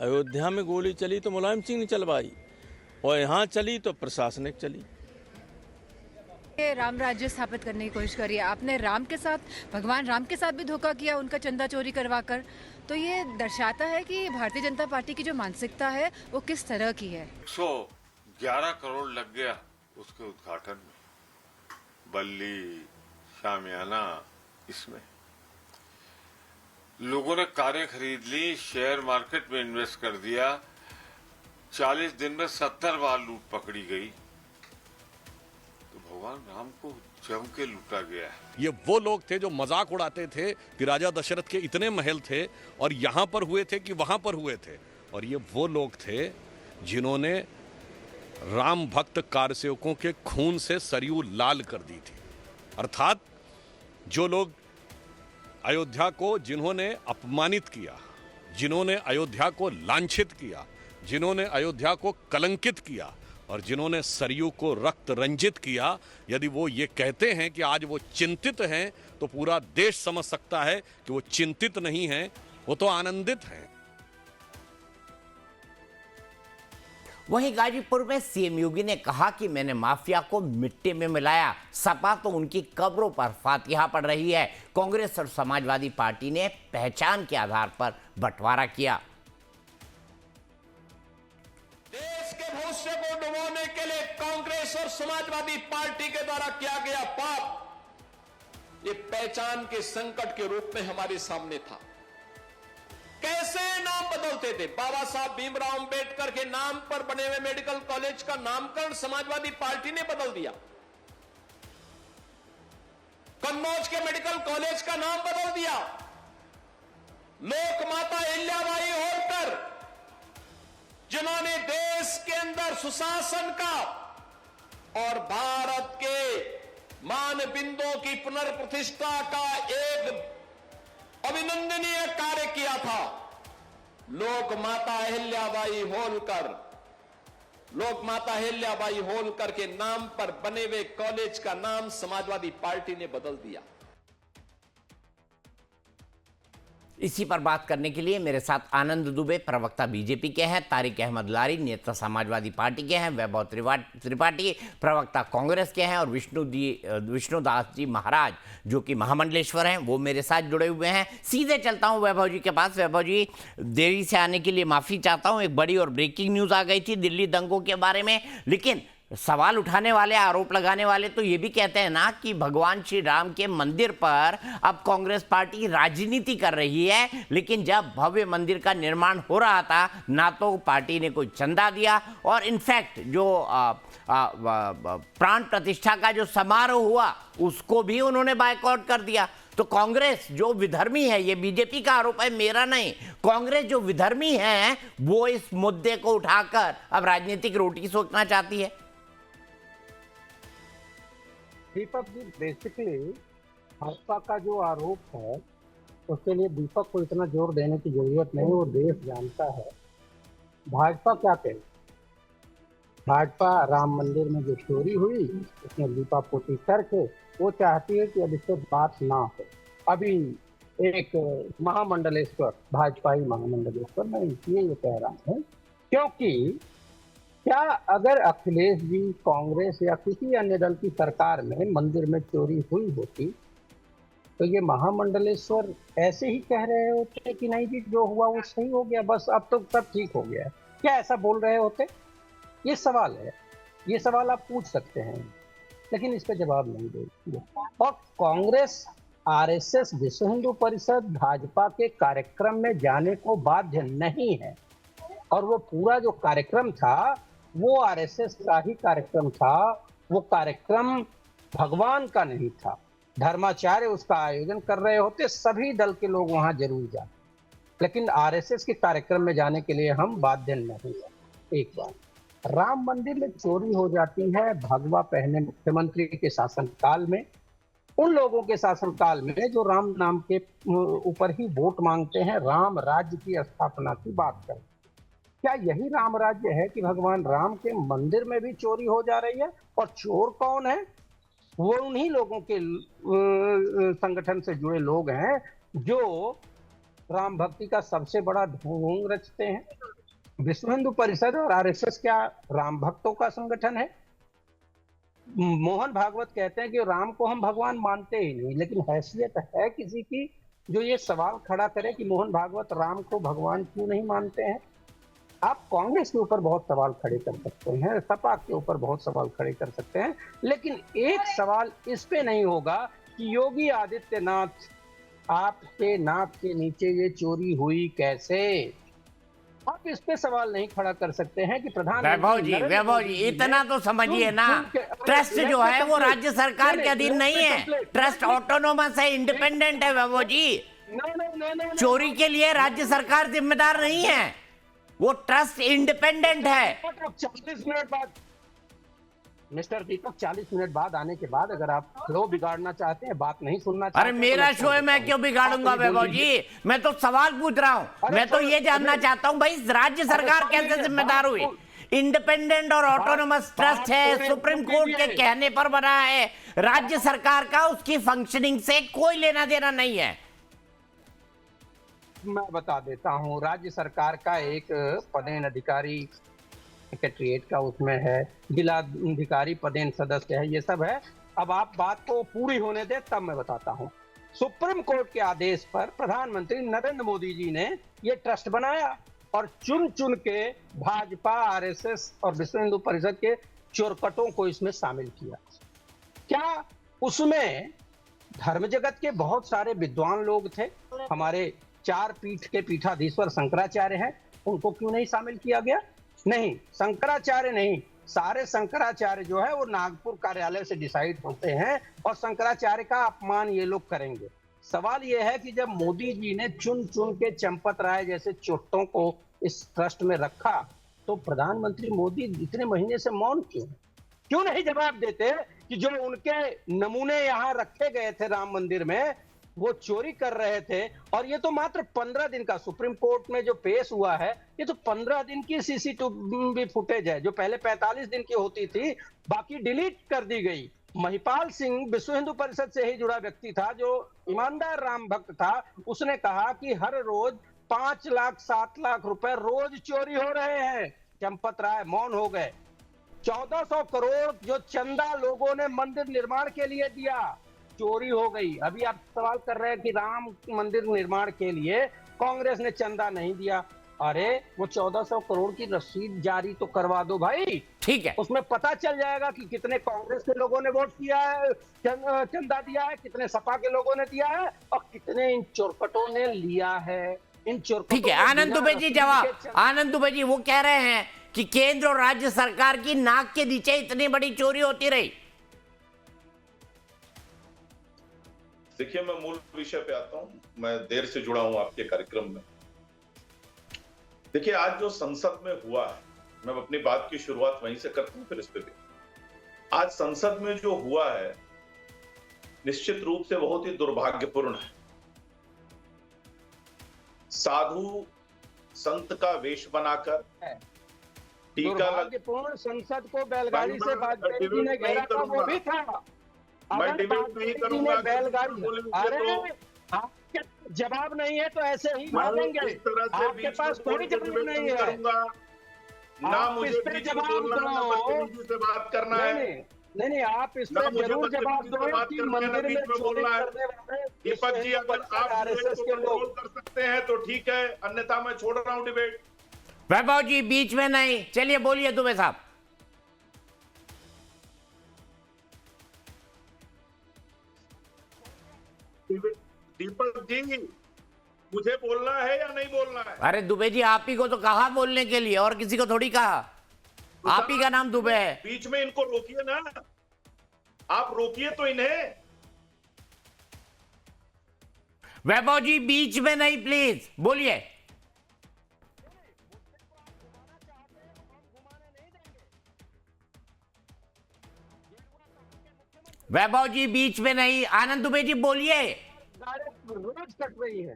अयोध्या में गोली चली तो मुलायम सिंह ने चलवाई, और यहाँ चली तो प्रशासनिक चली। राम राज्य स्थापित करने की कोशिश करी है आपने, राम के साथ, भगवान राम के साथ भी धोखा किया, उनका चंदा चोरी करवाकर। तो ये दर्शाता है कि भारतीय जनता पार्टी की जो मानसिकता है वो किस तरह की है। 111 करोड़ लग गया उसके उद्घाटन में, बल्ली शामियाना, इसमें लोगों ने कारें खरीद ली, शेयर मार्केट में इन्वेस्ट कर दिया। 40 दिन में 70 बार लूट पकड़ी गई। तो भगवान राम को जम के लूटा गया है। ये वो लोग थे जो मजाक उड़ाते थे कि राजा दशरथ के इतने महल थे और यहां पर हुए थे कि वहां पर हुए थे, और ये वो लोग थे जिन्होंने राम भक्त कारसेवकों के खून से सरयू लाल कर दी थी। अर्थात जो लोग अयोध्या को जिन्होंने अपमानित किया, जिन्होंने अयोध्या को लांछित किया, जिन्होंने अयोध्या को कलंकित किया और जिन्होंने सरयू को रक्त रंजित किया, यदि वो ये कहते हैं कि आज वो चिंतित हैं, तो पूरा देश समझ सकता है कि वो चिंतित नहीं हैं, वो तो आनंदित हैं। वहीं गाजीपुर में सीएम योगी ने कहा कि मैंने माफिया को मिट्टी में मिलाया, सपा तो उनकी कब्रों पर फातिहा पड़ रही है। कांग्रेस और समाजवादी पार्टी ने पहचान के आधार पर बंटवारा किया। देश के भविष्य को डुबोने के लिए कांग्रेस और समाजवादी पार्टी के द्वारा किया गया पाप, ये पहचान के संकट के रूप में हमारे सामने था। कैसे नाम बदलते थे। बाबा साहब भीमराव अंबेडकर के नाम पर बने हुए मेडिकल कॉलेज का नामकरण समाजवादी पार्टी ने बदल दिया। कन्नौज के मेडिकल कॉलेज का नाम बदल दिया। लोक माता अहिल्याबाई होलकर, जिन्होंने देश के अंदर सुशासन का और भारत के मानबिंदों की पुनर्प्रतिष्ठा का एक अभिनंदनीय कार्य किया था। लोक माता अहिल्याबाई होलकर, लोक माता अहिल्याबाई होलकर के नाम पर बने हुए कॉलेज का नाम समाजवादी पार्टी ने बदल दिया। इसी पर बात करने के लिए मेरे साथ आनंद दुबे प्रवक्ता बीजेपी के हैं, तारिक अहमद लारी नेता समाजवादी पार्टी के हैं, वैभव त्रिपाठी प्रवक्ता कांग्रेस के हैं और विष्णुदास जी महाराज जो कि महामंडलेश्वर हैं वो मेरे साथ जुड़े हुए हैं। सीधे चलता हूं वैभव जी के पास। वैभव जी, देरी से आने के लिए माफ़ी चाहता हूं, एक बड़ी और ब्रेकिंग न्यूज़ आ गई थी दिल्ली दंगों के बारे में, लेकिन सवाल उठाने वाले, आरोप लगाने वाले तो ये भी कहते हैं ना कि भगवान श्री राम के मंदिर पर अब कांग्रेस पार्टी राजनीति कर रही है, लेकिन जब भव्य मंदिर का निर्माण हो रहा था ना तो पार्टी ने कोई चंदा दिया और इनफैक्ट जो प्राण प्रतिष्ठा का जो समारोह हुआ उसको भी उन्होंने बायकॉट कर दिया। तो कांग्रेस जो विधर्मी है, ये बीजेपी का आरोप है, मेरा नहीं, कांग्रेस जो विधर्मी है वो इस मुद्दे को उठाकर अब राजनीतिक रोटी सेकना चाहती है। दीपक जी, बेसिकली भाजपा का जो आरोप है उसके लिए दीपक को इतना जोर देने की जरूरत नहीं, वो देश जानता है भाजपा क्या कहे। भाजपा राम मंदिर में जो चोरी हुई उसमें लीपापोती करके वो चाहती है कि अब इससे बात ना हो। अभी एक महामंडलेश्वर, भाजपाई महामंडलेश्वर, मैं इसलिए ये कह रहा हूँ क्योंकि क्या अगर अखिलेश जी, कांग्रेस या किसी अन्य दल की सरकार में मंदिर में चोरी हुई होती तो ये महामंडलेश्वर ऐसे ही कह रहे होते कि नहीं जी जो हुआ वो सही हो गया, बस अब तो सब ठीक हो गया है? क्या ऐसा बोल रहे होते? ये सवाल है, ये सवाल आप पूछ सकते हैं, लेकिन इस पे जवाब नहीं देंगे। और कांग्रेस, आरएसएस, विश्व हिंदू परिषद भाजपा के कार्यक्रम में जाने को बाध्य नहीं है, और वो पूरा जो कार्यक्रम था वो आरएसएस का ही कार्यक्रम था, वो कार्यक्रम भगवान का नहीं था। धर्माचार्य उसका आयोजन कर रहे होते, सभी दल के लोग वहां जरूर जाते, लेकिन आरएसएस के कार्यक्रम में जाने के लिए हम बाध्य नहीं है। एक बात, राम मंदिर में चोरी हो जाती है भगवा पहने मुख्यमंत्री के शासनकाल में, उन लोगों के शासनकाल में जो राम नाम के ऊपर ही वोट मांगते हैं, राम राज्य की स्थापना की बात करें। क्या यही राम राज्य है कि भगवान राम के मंदिर में भी चोरी हो जा रही है? और चोर कौन है? वो उन्हीं लोगों के संगठन से जुड़े लोग हैं जो राम भक्ति का सबसे बड़ा ढोंग रचते हैं। विश्व हिंदू परिषद और आरएसएस क्या राम भक्तों का संगठन है? मोहन भागवत कहते हैं कि राम को हम भगवान मानते ही नहीं, लेकिन हैसियत है किसी की जो ये सवाल खड़ा करे कि मोहन भागवत राम को भगवान क्यों नहीं मानते हैं? आप कांग्रेस के ऊपर बहुत सवाल खड़े कर सकते हैं, सपा के ऊपर बहुत सवाल खड़े कर सकते हैं, लेकिन एक सवाल इस पे नहीं होगा कि योगी आदित्यनाथ, आपके नाक के नीचे ये चोरी हुई कैसे? आप इस पे सवाल नहीं खड़ा कर सकते हैं कि प्रधानमंत्री वैभव जी इतना तो समझिए ना, ट्रस्ट जो है वो राज्य सरकार के अधीन नहीं है, ट्रस्ट ऑटोनोमस है, इंडिपेंडेंट है वैभव जी। चोरी के लिए राज्य सरकार जिम्मेदार नहीं है, वो ट्रस्ट इंडिपेंडेंट है। 40 मिनट बाद मिस्टर दीपक, 40 मिनट बाद आने के बाद अगर आप फ्लो बिगाड़ना चाहते हैं, बात नहीं सुनना चाहते, अरे मेरा शो है, मैं क्यों बिगाड़ूंगा वैभव जी? मैं तो सवाल पूछ रहा हूँ, मैं तो ये जानना चाहता हूँ भाई राज्य सरकार कैसे जिम्मेदार हुई? इंडिपेंडेंट और ऑटोनोमस ट्रस्ट है, सुप्रीम कोर्ट के कहने पर बना है, राज्य सरकार का उसकी फंक्शनिंग से कोई लेना देना नहीं है। मैं बता देता हूँ, राज्य सरकार का एक पदेन अधिकारी सेक्रेटरीट का उसमें है, जिलाधिकारी पदेन सदस्य है, ये सब है। अब आप बात को पूरी होने दे तब मैं बताता हूँ। सुप्रीम कोर्ट के आदेश पर प्रधानमंत्री नरेंद्र मोदी जी ने ये ट्रस्ट बनाया और चुन चुन के भाजपा, आरएसएस और विश्व हिंदू परिषद के चोरकटों को इसमें शामिल किया। क्या उसमें धर्म जगत के बहुत सारे विद्वान लोग थे? हमारे 4 पीठ के पीठाधीश्वर शंकराचार्य हैं, उनको क्यों नहीं शामिल किया गया? नहीं, शंकराचार्य नहीं, सारे शंकराचार्य जो है वो नागपुर कार्यालय से डिसाइड होते हैं और शंकराचार्य का अपमान ये लोग करेंगे। सवाल ये है कि जब मोदी जी ने चुन चुन के चंपत राय जैसे चोटों को इस ट्रस्ट में रखा तो प्रधानमंत्री मोदी इतने महीने से मौन क्यों नहीं जवाब देते कि जो उनके नमूने यहाँ रखे गए थे राम मंदिर में वो चोरी कर रहे थे? और ये तो मात्र 15 दिन का सुप्रीम कोर्ट में जो पेश हुआ है, ये तो 15 दिन की सीसीटीवी फुटेज है, जो पहले 45 दिन की होती थी, बाकी डिलीट कर दी गई। महिपाल सिंह विश्व हिंदू परिषद से ही जुड़ा व्यक्ति था, जो ईमानदार राम भक्त था, उसने कहा कि हर रोज 5 लाख 7 लाख रुपए रोज चोरी हो रहे हैं। चंपत राय मौन हो गए। 1400 करोड़ जो चंदा लोगों ने मंदिर निर्माण के लिए दिया, चोरी हो गई। अभी आप सवाल कर रहे हैं कि राम मंदिर निर्माण के लिए कांग्रेस ने चंदा नहीं दिया। अरे वो 1400 करोड़ की रसीद जारी तो करवा दो भाई, ठीक है, उसमें पता चल जाएगा कि कितने कांग्रेस के लोगों ने वोट किया है, चंदा दिया है, कितने सपा के लोगों ने दिया है और कितने इन चोरकटों ने लिया है। इन चोरकटों, ठीक है, आनंद दुबे जी जवाब। आनंद दुबे जी वो कह रहे हैं कि केंद्र और राज्य सरकार की नाक के नीचे इतनी बड़ी चोरी होती रही। देखिए, मैं मूल विषय पे आता हूं। मैं देर से जुड़ा हूं आपके कार्यक्रम में। देखिए, आज जो संसद में हुआ है, मैं अपनी बात की शुरुआत वहीं से करता हूं, फिर इस पे भी। आज संसद में जो हुआ है, निश्चित रूप से बहुत ही दुर्भाग्यपूर्ण है। साधु संत का वेश बनाकर दुर्भाग्यपूर्ण संसद को बैलगाड़ी से वाजपेयी जी ने घेरा था, वो भी था। मैं डिबेट नहीं करूंगा। बैलगाड़ी, अरे आपके जवाब नहीं है तो ऐसे ही भागेंगे। आपके पास कोई जवाब नहीं है ना, मुझे बीच में बोलना, ना बदतमीजी से बात करना है। नहीं, आप इस पर जरूर जवाब दो कि मंदिर में बोलना है। दीपक जी, अगर आप आरएसएस के लोग कर सकते हैं तो ठीक है, अन्यथा मैं छोड़ रहा हूं डिबेट। वैभव जी बीच में नहीं, चलिए बोलिए दुबे साहब। दीपक जी, मुझे बोलना है या नहीं बोलना है? अरे दुबे जी, आप ही को तो कहा बोलने के लिए, और किसी को थोड़ी कहा। आप ही का नाम दुबे है। बीच में इनको रोकिए ना, आप रोकिए तो इन्हें। वैभव जी बीच में नहीं, प्लीज बोलिए। वैभव जी बीच में नहीं, आनंद दुबे जी बोलिए। रोज कट रही है,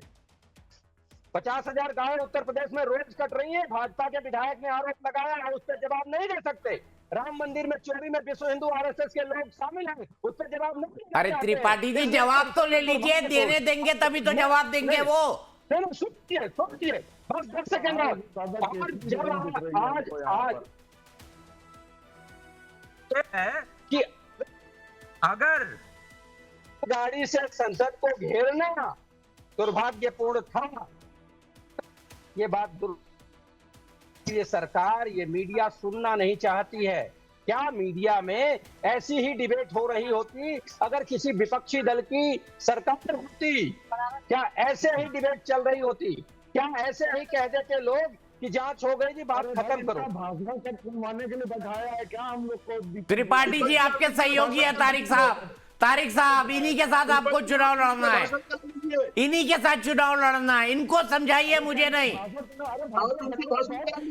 50,000 गाय उत्तर प्रदेश में रोज कट रही है। भाजपा के विधायक ने आरोप लगाया है, उस पर जवाब नहीं दे सकते। राम मंदिर में चोरी में विश्व हिंदू आरएसएस के लोग शामिल हैं, उस पर जवाब नहीं। अरे त्रिपाठी जी, जवाब तो ले लीजिए, देने देंगे तभी तो जवाब देंगे वो। सोचिए बस 10 सेकंड आज कि अगर गाड़ी से संसद को घेरना दुर्भाग्यपूर्ण था, ये बात ये सरकार, ये मीडिया सुनना नहीं चाहती है। क्या मीडिया में ऐसी ही डिबेट हो रही होती अगर किसी विपक्षी दल की सरकार होती? क्या ऐसे ही डिबेट चल रही होती? क्या ऐसे ही कह देते लोग कि जांच हो गई जी, बात खत्म करो? भाषण तक सुनवाने के लिए बैठाया है क्या हम लोग को? त्रिपाठी जी आपके सहयोगी है तारिक साहब, इन्हीं के साथ आपको चुनाव लड़ना है, इन्हीं के साथ चुनाव लड़ना है। इनको समझाइए, मुझे नहीं।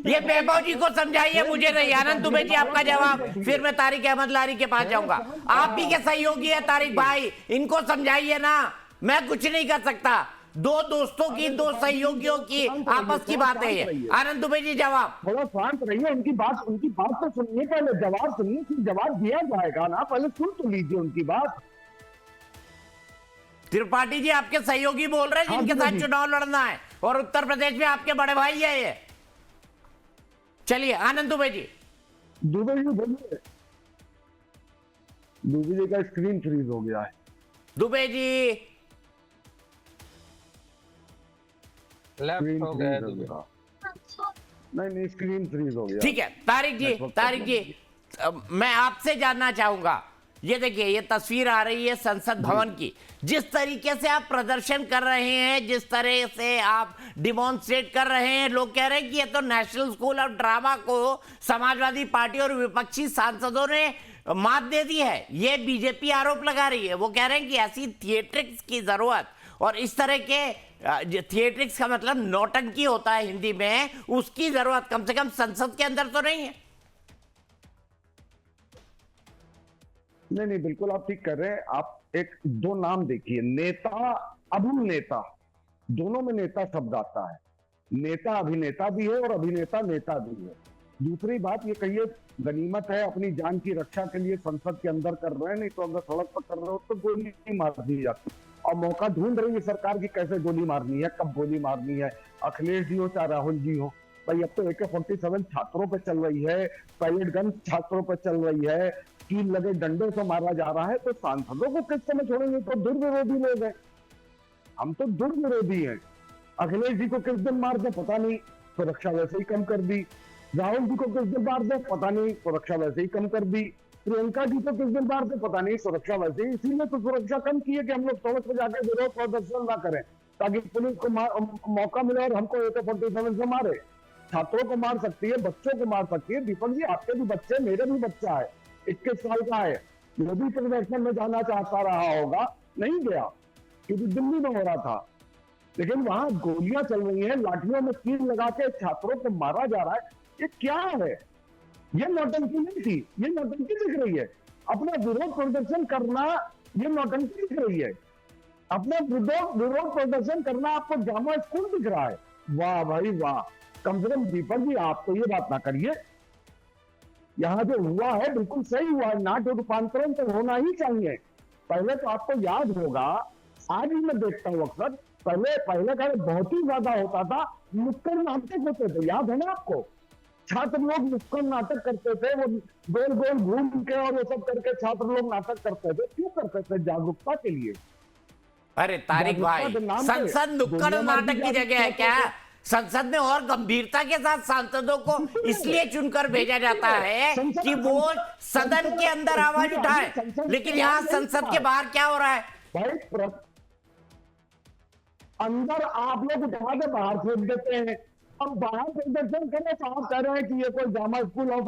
ये वैभव जी को समझाइए, मुझे नहीं। आनंद दुबे जी आपका जवाब, फिर मैं तारिक अहमद लारी के पास जाऊंगा। आप ही के सहयोगी है तारिक भाई, इनको समझाइए ना, मैं कुछ नहीं कर सकता। दो दोस्तों की, दो सहयोगियों की आपस की बात है ये। आनंद दुबे जी जवाब। थोड़ा शांत रहिए, उनकी बात तो सुनिए, पहले जवाब सुनिए, फिर जवाब दिया जाएगा ना, पहले सुन तो लीजिए उनकी बात। त्रिपाठी जी आपके सहयोगी बोल रहे हैं जिनके साथ चुनाव लड़ना है, और उत्तर प्रदेश में आपके बड़े भाई है ये। चलिए आनंद दुबे जी। दुबे जी बोलिए। दुबे जी का स्क्रीन फ्रीज हो गया है। दुबे जी लेफ्ट हो गया। नहीं, स्क्रीन फ्रीज हो गया। ठीक है तारिक जी, मैं आपसे जानना चाहूंगा, ये देखिए ये तस्वीर आ रही है संसद भवन की, जिस तरीके से आप प्रदर्शन कर रहे हैं, जिस तरह से आप डिमॉन्स्ट्रेट कर रहे हैं, लोग कह रहे हैं कि ये तो नेशनल स्कूल ऑफ ड्रामा को समाजवादी पार्टी और विपक्षी सांसदों ने मात दे दी है। ये बीजेपी आरोप लगा रही है। वो कह रहे हैं कि ऐसी थिएट्रिक्स की जरूरत, और इस तरह के थिएट्रिक्स का मतलब नौटंकी होता है हिंदी में, उसकी जरूरत कम से कम संसद के अंदर तो नहीं है। नहीं, बिल्कुल आप ठीक कर रहे हैं। आप एक दो नाम देखिए, नेता, अभिनेता, दोनों में नेता शब्द आता है। नेता अभिनेता भी है और अभिनेता नेता भी है। दूसरी बात ये कहिए, गनीमत है, अपनी जान की रक्षा के लिए संसद के अंदर कर रहे हैं, नहीं तो अगर सड़क पर कर रहे हो तो गोली मार दी जाती। और मौका ढूंढ रही है सरकार की कैसे गोली मारनी है, कब गोली मारनी है। अखिलेश जी हो चाहे राहुल जी हो, भाई अब तो AK-47 छात्रों पे चल रही है, पैलेट गन छात्रों पे चल रही है, कील लगे डंडों से मारा जा रहा है, तो सांसदों को किस समय छोड़ेंगे? तो दुर्विरोधी लोग हैं, हम तो दुर्विरोधी हैं। अखिलेश जी को किस दिन मार दे पता नहीं, सुरक्षा वैसे ही कम कर दी। राहुल जी को किस दिन मार दे पता नहीं, सुरक्षा वैसे ही कम कर दी। प्रियंका जी को किस दिन मार दे पता नहीं, सुरक्षा वैसे ही, इसीलिए तो सुरक्षा कम की है कि हम लोग सड़क पर जाकर विरोध प्रदर्शन ना करें, ताकि पुलिस को मौका मिले और हमको AK-47 से मारे। छात्रों को मार सकती है, बच्चों को मार सकती है। दीपक जी आपके भी बच्चे, मेरे भी बच्चा है, 21 साल का है, वो भी प्रदर्शन में जाना चाहता रहा होगा, नहीं गया। क्योंकि दिल्ली में हो रहा था, लेकिन वहां गोलियां चल रही हैं, लाठियों में तीर लगा के छात्रों को मारा जा रहा है। ये क्या है? ये नौटंकी नहीं थी, ये नौटंकी दिख रही है। अपना विरोध प्रदर्शन करना ये नौटंकी दिख रही है। अपना विरोध प्रदर्शन करना आपको ड्रामा स्कूल दिख रहा है। वाह भाई वाह, कम से कम दीपक जी आप तो ये बात ना करिए। यहाँ जो हुआ है बिल्कुल सही हुआ है, नाट्य रूपांतरण तो होना ही चाहिए। पहले तो आपको याद होगा, आज भी मैं देखता हूँ अक्सर, पहले का बहुत ही ज्यादा होता था, नुक्कड़ नाटक होते थे, याद है ना आपको? छात्र लोग नुक्कड़ नाटक करते थे, वो गोल गोल घूम के और वो सब करके छात्र लोग नाटक करते थे। क्यों करते थे? जागरूकता के लिए। अरे तारिक भाई, संसद नुक्कड़ नाटक की जगह है क्या? संसद में और गंभीरता के साथ सांसदों को इसलिए चुनकर भेजा जाता है कि वो सदन के अंदर आवाज उठाए, लेकिन यहाँ संसद के बाहर क्या हो रहा है भाई? अंदर आप लोग उठा के बाहर फेंक देते हैं। अब बाहर प्रदर्शन करें तो आप कह रहे हैं कि ये कोई ड्रामा स्कूल ऑफ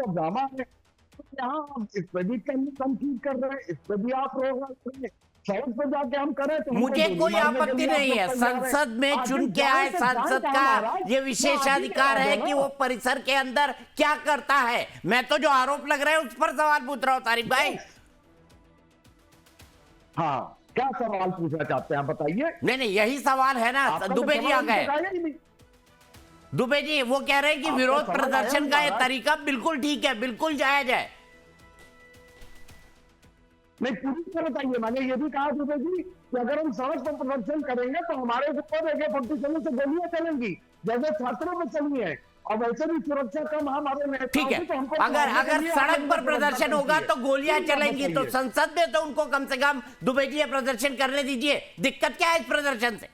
ड्रामा है। तो यहाँ आप इस पर भी तनकीद कर रहे हैं, इस पर भी आप रोक रहे हैं। सड़क पर जाके हम करें तो मुझे कोई आपत्ति नहीं है। संसद में चुन के आए सांसद का ये विशेषाधिकार है कि वो परिसर के अंदर क्या करता है। मैं तो जो आरोप लग रहे हैं उस पर सवाल पूछ रहा हूँ तारिक भाई। हाँ, क्या सवाल पूछना चाहते हैं आप बताइए? नहीं, यही सवाल है ना। दुबे जी आ गए। दुबे जी वो कह रहे हैं कि विरोध प्रदर्शन का ये तरीका बिल्कुल ठीक है, बिल्कुल जायज है। नहीं, पूरी तरह बताइए। मैंने ये भी कहा दुबे जी कि अगर हम सड़क पर प्रदर्शन करेंगे तो हमारे ऊपर AK-47 से गोलियां चलेंगी, जैसे छात्रों में चली है। और वैसे भी सुरक्षा कम हमारे नेताओं ठीक है। तो अगर सड़क पर प्रदर्शन होगा तो गोलियां चलेंगी, तो संसद में तो उनको कम से कम दुबे जी प्रदर्शन करने दीजिए। दिक्कत क्या है इस प्रदर्शन से?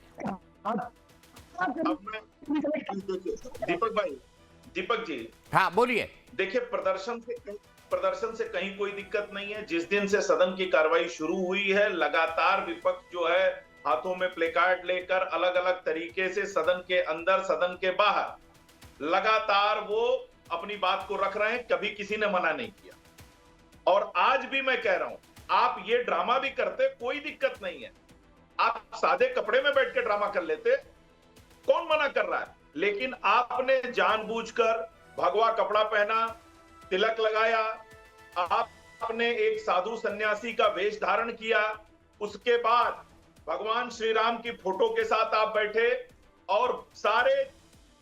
दीपक जी, हाँ बोलिए। देखिए, प्रदर्शन से कहीं कोई दिक्कत नहीं है। जिस दिन से सदन की कार्रवाई शुरू हुई है, लगातार विपक्ष जो है हाथों में प्लेकार्ड लेकर अलग अलग तरीके से सदन के अंदर, सदन के बाहर लगातार वो अपनी बात को रख रहे हैं। कभी किसी ने मना नहीं किया। और आज भी मैं कह रहा हूं, आप ये ड्रामा भी करते, कोई दिक्कत नहीं है। आप सादे कपड़े में बैठ के ड्रामा कर लेते, कौन मना कर रहा है? लेकिन आपने जानबूझकर भगवा कपड़ा पहना, तिलक लगाया, आपने एक साधु सन्यासी का वेश धारण किया, उसके बाद भगवान श्री राम की फोटो के साथ आप बैठे और सारे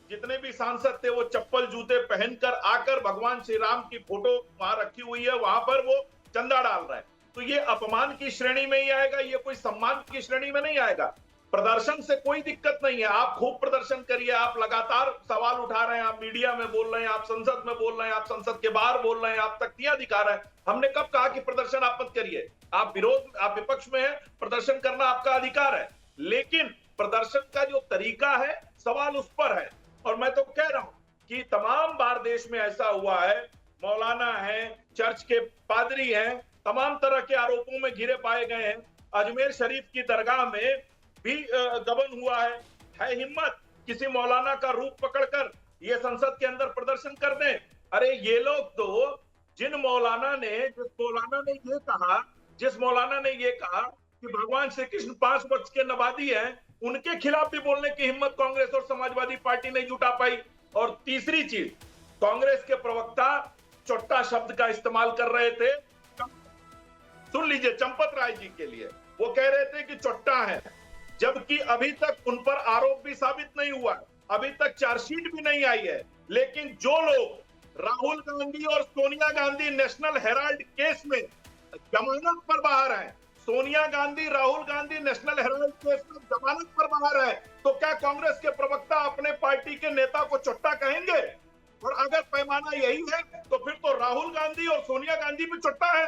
जितने भी सांसद थे वो चप्पल जूते पहनकर आकर भगवान श्री राम की फोटो वहां रखी हुई है, वहां पर वो चंदा डाल रहा है। तो ये अपमान की श्रेणी में ही आएगा, ये कोई सम्मान की श्रेणी में नहीं आएगा। प्रदर्शन से कोई दिक्कत नहीं है, आप खूब प्रदर्शन करिए। आप लगातार सवाल उठा रहे हैं, आप मीडिया में बोल रहे हैं, आप संसद में बोल रहे हैं, आप संसद के बाहर बोल रहे हैं, आप तख्तियां दिखा रहे हैं। हमने कब कहा कि प्रदर्शन आप मत करिए? आप विपक्ष में है, प्रदर्शन करना आपका अधिकार है, लेकिन प्रदर्शन का जो तरीका है, सवाल उस पर है। और मैं तो कह रहा हूं कि तमाम बार देश में ऐसा हुआ है, मौलाना है, चर्च के पादरी हैं, तमाम तरह के आरोपों में घिरे पाए गए हैं। अजमेर शरीफ की दरगाह में भी गबन हुआ है हिम्मत किसी मौलाना का रूप पकड़कर ये संसद के अंदर प्रदर्शन कर दें। अरे ये लोग तो जिस मौलाना ने ये कहा कि भगवान श्री कृष्ण 5 वक्त के नवादी हैं, उनके खिलाफ भी बोलने की हिम्मत कांग्रेस और समाजवादी पार्टी नहीं जुटा पाई। और तीसरी चीज, कांग्रेस के प्रवक्ता चोट्टा शब्द का इस्तेमाल कर रहे थे, सुन लीजिए, चंपत राय जी के लिए। वो कह रहे थे कि चोट्टा है, जबकि अभी तक उन पर आरोप भी साबित नहीं हुआ, अभी तक चार्जशीट भी नहीं आई है। लेकिन जो लोग राहुल गांधी और Sonia Gandhi national Herald case में जमानत पर बाहर हैं, Sonia Gandhi, Rahul Gandhi national Herald case में जमानत पर बाहर है, तो क्या कांग्रेस के प्रवक्ता अपने पार्टी के नेता को चोट्टा कहेंगे? और अगर पैमाना यही है तो फिर तो राहुल गांधी और सोनिया गांधी भी चोट्टा है।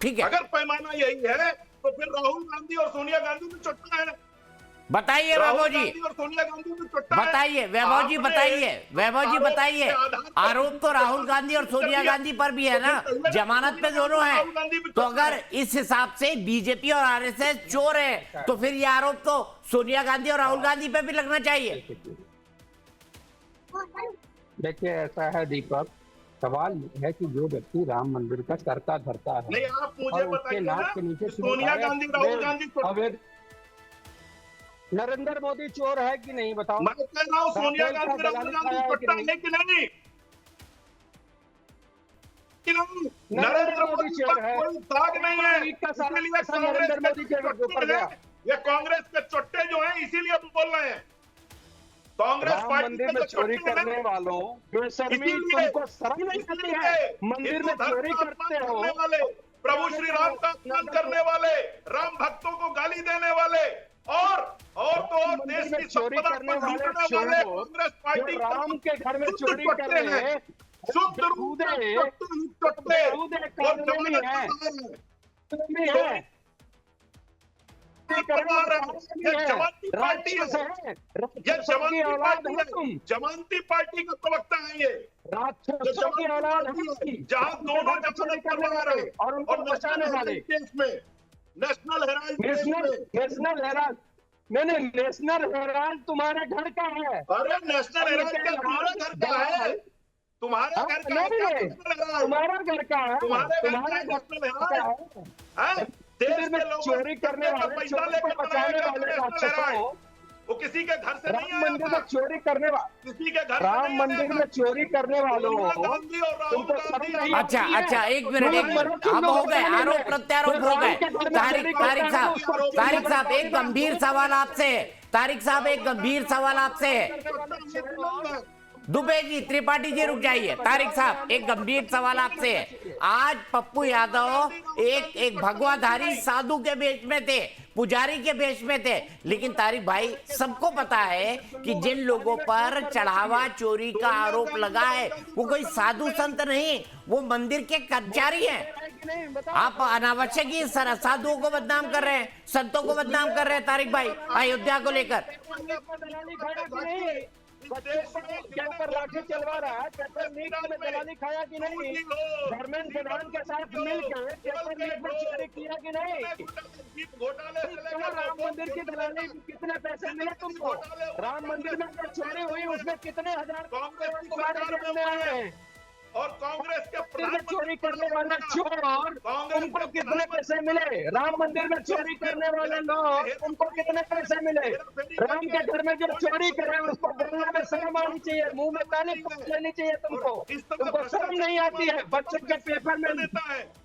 ठीक है, अगर पैमाना यही है तो फिर राहुल गांधी और सोनिया गांधी भी चोट्टा है। बताइए वैभव जी, और सोनिया गांधी भी चोट्टा है। बताइए वैभव जी, बताइए। आरोप तो राहुल गांधी और सोनिया गांधी पर भी है ना, जमानत पे दोनों है। तो अगर इस हिसाब से बीजेपी और आरएसएस चोर है तो फिर ये आरोप तो सोनिया गांधी और राहुल गांधी पे भी लगना चाहिए। देखिए, ऐसा है दीपक सवाल ये है कि जो व्यक्ति राम मंदिर का करता धरता है नहीं, आप मुझे और उसके बताइए नाक ना, के नीचे सोनिया गांधी, राहुल गांधी अवैध नरेंद्र मोदी चोर है कि नहीं बताओ? मैं कह रहा हूँ सोनिया राफेल का गांधी, राहुल दलाली गांधी खाया है कि पट्टा नहीं? है कि नहीं? नरेंद्र मोदी पर कोई दाग नहीं है, इसीलिए नरेंद्र मोदी के ऊपर गया। ये कांग्रेस के चोट्टे जो हैं इसीलिए बोल रहे हैं। कांग्रेस राम पार्टी मंदिर के में जो चोरी चोट्टे करने हैं, वालों बेशर्मी, इसीलिए- तुमको शर्म नहीं आती है? मंदिर हिंदू में धर्म चोरी का करते अपमान हो, करने वाले, प्रभु श्री राम का अपमान करने वाले, राम भक्तों को गाली देने वाले और तो और मंदिर देश में की चोरी संपदा करने को वाले लूटने वाले चोरों कांग्रेस पार्टी जो राम के घर में शुद्ध चोरी कर चोट्टे रहे हैं, शुद्ध रूप से चोट्टे और कानूनी है, कानूनी है। ये जमानती पार्टी है, ये जमानती पार्टी है, जमानती पार्टी का प्रवक्ता है ये, राक्षसों की औलाद है, जहां दोनों जमानत पर बना रहे और उनको बचाने वाले केस में, नेशनल हेराल्ड केस में। नेशनल हेराल्ड, मैंने नेशनल हेराल्ड तुम्हारे घर का है। अरे नेशनल हेराल्ड क्या तुम्हारा घर का है? तुम्हारा घर का है क्या नेशनल हेराल्ड? तुम्हारा घर का है, तुम्हारे घर का तुम्हारे है घर नेशनल का हेराल्ड? है। हैं? देश के में लोगों चोरी करने का वाले, पैसा चोरी लेकर को बचाने बनाया वाले नेशनल राक्षसों, हेराल्ड। वो किसी के घर से नहीं राम आया मंदिर था, में चोरी करने वाले, किसी के घर से राम नहीं मंदिर आया में था। चोरी करने वालों सोनिया गांधी और राहुल तुमको शर्म गांधी नहीं अच्छा आती है? अच्छा, एक मिनट, अब हो गए आरोप प्रत्यारोप हो गए। तारिक साहब एक गंभीर सवाल आपसे है, तारिक साहब एक गंभीर सवाल आपसे है। दुबे जी, त्रिपाठी जी रुक जाइए। तारिक साहब एक गंभीर सवाल आपसे है। आज पप्पू यादव एक भगवाधारी साधु के वेश में थे, पुजारी के वेश में थे, लेकिन तारिक भाई सबको पता है कि जिन लोगों पर चढ़ावा चोरी का आरोप लगा है वो कोई साधु संत नहीं, वो मंदिर के कर्मचारी हैं। आप अनावश्यक ही साधुओं को बदनाम कर रहे हैं, संतों को बदनाम कर रहे हैं तारिक भाई अयोध्या को लेकर। पेपर लाठी चलवा रहा है, पेपर लीक में दलाली खाया कि नहीं? धर्मेंद्र प्रधान के साथ मिलकर पेपर लीक में चोरी किया कि नहीं? राम मंदिर की दलाली कितने पैसे मिले तुमको? राम मंदिर में जो चोरी हुई उसमें कितने हजार तुम्हारे जेब में आए हैं? और कांग्रेस के मंदिर में चोरी करने वाले चोर, उनको कितने पैसे मिले? राम मंदिर में चोरी करने वाले लोग, उनको कितने पैसे मिले? राम के घर में जो चोरी करे उसको बोलने में शर्म आनी चाहिए, मुंह में ताली लेनी चाहिए तुमको शर्म नहीं आती है? बच्चों के पेपर में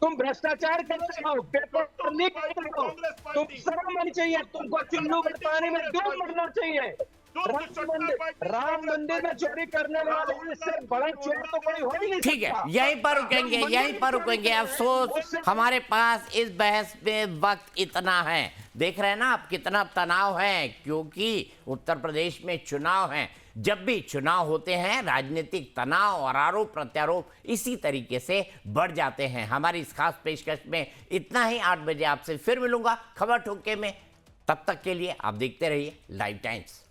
तुम भ्रष्टाचार करते हो, पेपर लीक करते हो, तुम शर्म आनी चाहिए, तुमको चुल्लू में पानी में डूब मरना चाहिए। राम मंदिर में चोरी करने वाले इससे बड़ा चोर तो कोई हो ही नहीं। ठीक है, यहीं पर रुकेंगे। अफसोस हमारे पास इस बहस में वक्त इतना है। देख रहे हैं ना आप कितना तनाव है, क्योंकि उत्तर प्रदेश में चुनाव हैं। जब भी चुनाव होते हैं राजनीतिक तनाव और आरोप प्रत्यारोप इसी तरीके से बढ़ जाते हैं। हमारी इस खास पेशकश में इतना ही। 8 बजे आपसे फिर मिलूंगा खबर ठोके में। तब तक के लिए आप देखते रहिए लाइव टाइम्स।